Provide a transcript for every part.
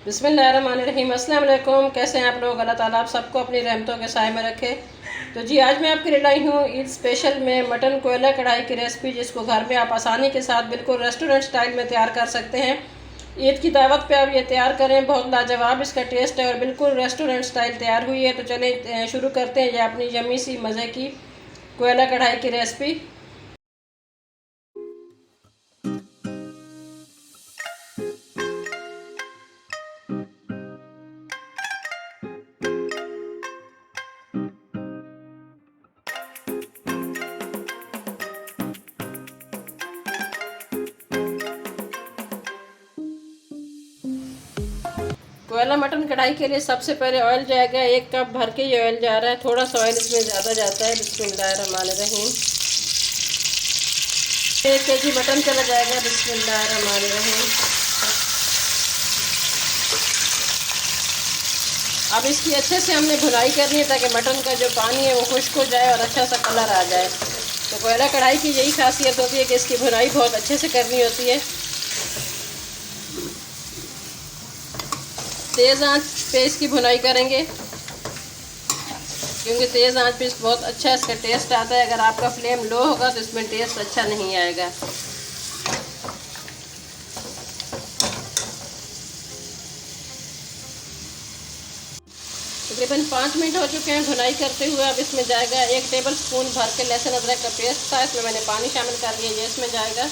बिस्मिल्लाहिर्रहमानिर्रहीम। अस्सलाम वालेकुम। कैसे हैं आप लोग? अल्लाह ताला आप सबको अपनी रहमतों के साए में रखे। तो जी आज मैं आपके लिए लाई हूँ ईद स्पेशल में मटन कोयला कढ़ाई की रेसिपी, जिसको घर में आप आसानी के साथ बिल्कुल रेस्टोरेंट स्टाइल में तैयार कर सकते हैं। ईद की दावत पे आप ये तैयार करें, बहुत लाजवाब इसका टेस्ट है और बिल्कुल रेस्टोरेंट स्टाइल तैयार हुई है। तो चलें शुरू करते हैं ये अपनी यम्मी सी मज़े की कोयला कढ़ाई की रेसिपी। कोयला मटन कढ़ाई के लिए सबसे पहले ऑयल जाएगा। 1 कप भर के ये ऑयल जा रहा है। थोड़ा सा ऑयल इसमें ज़्यादा जाता है। बिस्मिल्लाहिर्रहमानिर्रहीम। 1 केजी मटन चला जाएगा। बिस्मिल्लाहिर्रहमानिर्रहीम। अब इसकी अच्छे से हमने भुनाई करनी है ताकि मटन का जो पानी है वो खुश्क हो जाए और अच्छा सा कलर आ जाए। तो कोयला कढ़ाई की यही खासियत होती है कि इसकी भुनाई बहुत अच्छे से करनी होती है। तेज़ आंच पे इसकी भुनाई करेंगे, क्योंकि तेज़ आंच पे बहुत अच्छा इसका टेस्ट आता है। अगर आपका फ्लेम लो होगा तो इसमें टेस्ट अच्छा नहीं आएगा। तकरीबन 5 मिनट हो चुके हैं भुनाई करते हुए। अब इसमें जाएगा 1 टेबल स्पून भर के लहसुन अदरक का पेस्ट था, इसमें मैंने पानी शामिल कर लिया। ये इसमें जाएगा।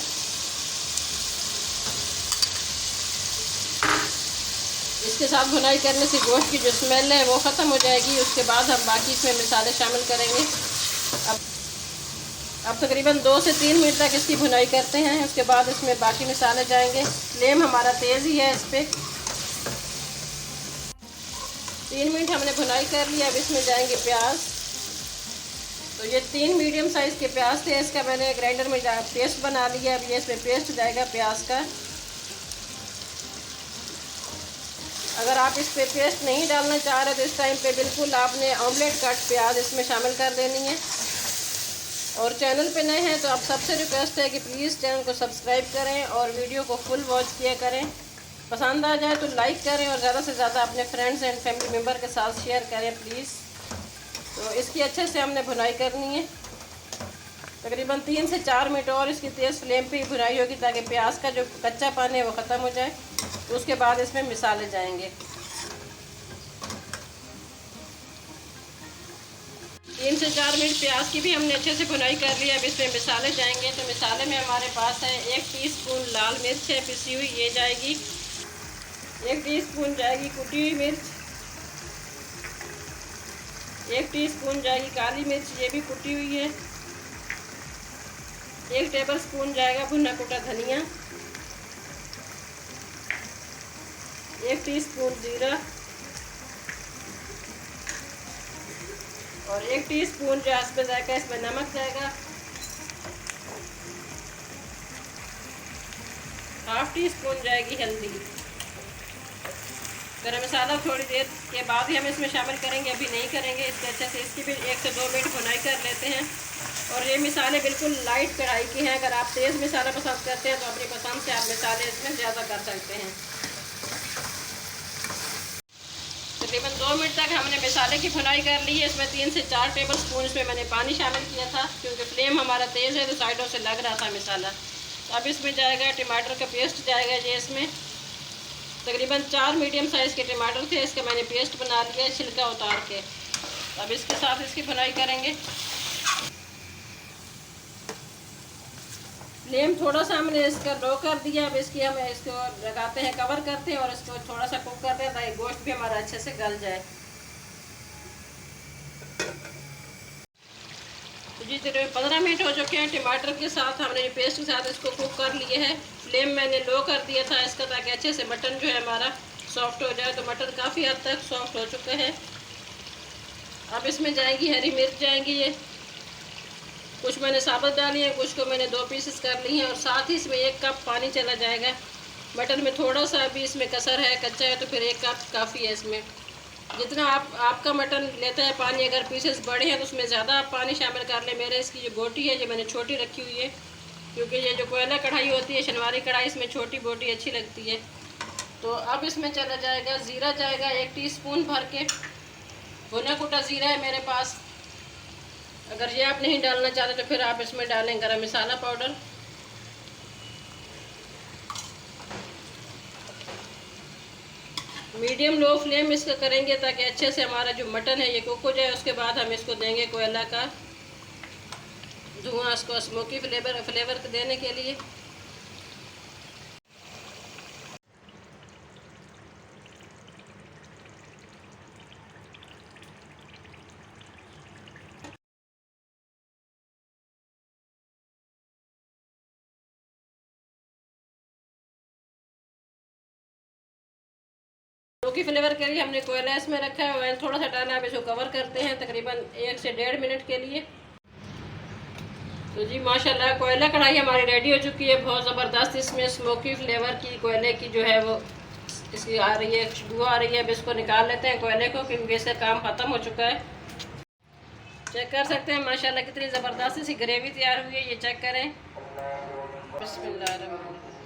इसके साथ भुनाई करने से गोश्त की जो स्मेल है वो ख़त्म हो जाएगी। उसके बाद हम बाकी इसमें मसाले शामिल करेंगे। अब तकरीबन 2 से 3 मिनट तक इसकी भुनाई करते हैं। उसके बाद इसमें बाकी मसाले जाएंगे। फ्लेम हमारा तेज़ ही है इस पर। 3 मिनट हमने भुनाई कर लिया। अब इसमें जाएंगे प्याज। तो ये 3 मीडियम साइज़ के प्याज थे, इसका मैंने ग्राइंडर में पेस्ट बना लिया। अब ये इसमें पेस्ट जाएगा प्याज का। अगर आप इस पे पेस्ट नहीं डालना चाह रहे तो इस टाइम पे बिल्कुल आपने ऑमलेट कट प्याज इसमें शामिल कर देनी है। और चैनल पे नए हैं तो आप सबसे रिक्वेस्ट है कि प्लीज़ चैनल को सब्सक्राइब करें और वीडियो को फुल वॉच किया करें। पसंद आ जाए तो लाइक करें और ज़्यादा से ज़्यादा अपने फ्रेंड्स एंड फैमिली मेम्बर के साथ शेयर करें प्लीज़। तो इसकी अच्छे से हमने भुनाई करनी है। तकरीबन 3 से 4 मिनट और इसकी तेज़ फ्लेम पे ही भुनाई होगी ताकि प्याज का जो कच्चा पानी है वो ख़त्म हो जाए। तो उसके बाद इसमें मसाले जाएंगे। 3 से 4 मिनट प्याज की भी हमने अच्छे से भुनाई कर ली। अब इसमें मसाले जाएंगे। तो मसाले में हमारे पास है 1 टीस्पून लाल मिर्च है पिसी हुई, ये जाएगी। 1 टीस्पून जाएगी कुटी हुई मिर्च। 1 टीस्पून जाएगी काली मिर्च, ये भी कुटी हुई है। 1 टेबल स्पून जाएगा भुना कुटा धनिया। 1 टीस्पून जीरा और 1 टीस्पून जो हस्बे जाएगा इसमें नमक जाएगा। 1/2 टीस्पून जाएगी हल्दी। गरम मसाला थोड़ी देर के बाद ही हम इसमें शामिल करेंगे, अभी नहीं करेंगे। इसके अच्छे से इसकी भी 1 से 2 मिनट भुनाई कर लेते हैं। और ये मसाले बिल्कुल लाइट कढ़ाई के हैं। अगर आप तेज़ मसाला पसंद करते हैं तो अपनी पसंद से आप मसाले इसमें ज़्यादा कर सकते हैं। तकरीबन 2 मिनट तक हमने मसाले की भुनाई कर ली है। इसमें 3 से 4 टेबल स्पून इसमें मैंने पानी शामिल किया था, क्योंकि फ्लेम हमारा तेज़ है तो साइडों से लग रहा था मसाला। तो अब इसमें जाएगा टमाटर का पेस्ट जाएगा। ये इसमें तकरीबन 4 मीडियम साइज़ के टमाटर थे, इसका मैंने पेस्ट बना लिया छिलका उतार के। अब इसके साथ इसकी भुनाई करेंगे। फ्लेम थोड़ा सा हमने इसका लो कर दिया। अब इसकी हम इसको लगाते हैं, कवर करते हैं और इसको थोड़ा सा कुक करते हैं ताकि गोश्त भी हमारा अच्छे से गल जाए। तो जी तकरीबन 15 मिनट हो चुके हैं। टमाटर के साथ हमने पेस्ट के साथ इसको कुक कर लिए है। फ्लेम मैंने लो कर दिया था इसका, ताकि अच्छे से मटन जो है हमारा सॉफ्ट हो जाए। तो मटन काफ़ी हद तक सॉफ्ट हो चुका है। अब इसमें जाएंगी हरी मिर्च जाएंगी। ये कुछ मैंने साबुत डाली है, कुछ को मैंने 2 पीसेस कर ली हैं। और साथ ही इसमें 1 कप पानी चला जाएगा। मटन में थोड़ा सा अभी इसमें कसर है, कच्चा है, तो फिर 1 कप काफ़ी है। इसमें जितना आपका मटन लेता है पानी, अगर पीसेस बड़े हैं तो उसमें ज़्यादा आप पानी शामिल कर लें। मेरे इसकी जो बोटी है ये मैंने छोटी रखी हुई है, क्योंकि ये जो कोयला कढ़ाई होती है शनवारी कढ़ाई, इसमें छोटी बोटी अच्छी लगती है। तो अब इसमें चला जाएगा ज़ीरा, जाएगा 1 टीस्पून भर के। भुना कुटा ज़ीरा है मेरे पास। अगर ये आप नहीं डालना चाहते तो फिर आप इसमें डालें गरम मसाला पाउडर। मीडियम लो फ्लेम इसका करेंगे ताकि अच्छे से हमारा जो मटन है ये कुक हो जाए। उसके बाद हम इसको देंगे कोयला का धुआं, इसको स्मोकी फ्लेवर देने के लिए। स्मोकी फ्लेवर के लिए हमने कोयला इसमें रखा है। ऑयल थोड़ा सा डाला, अब इसको कवर करते हैं तकरीबन 1 से 1.5 मिनट के लिए। तो जी माशाल्लाह कोयला कढ़ाई हमारी रेडी हो चुकी है। बहुत ज़बरदस्त इसमें स्मोकी फ्लेवर की कोयले की जो है वो इसकी आ रही है, खुशबू आ रही है। अब इसको निकाल लेते हैं कोयले को, क्योंकि इसका काम ख़त्म हो चुका है। चेक कर सकते हैं माशाल्लाह कितनी ज़बरदस्त सी ग्रेवी तैयार हुई है, ये चेक करें। बिस्मिल्लाह।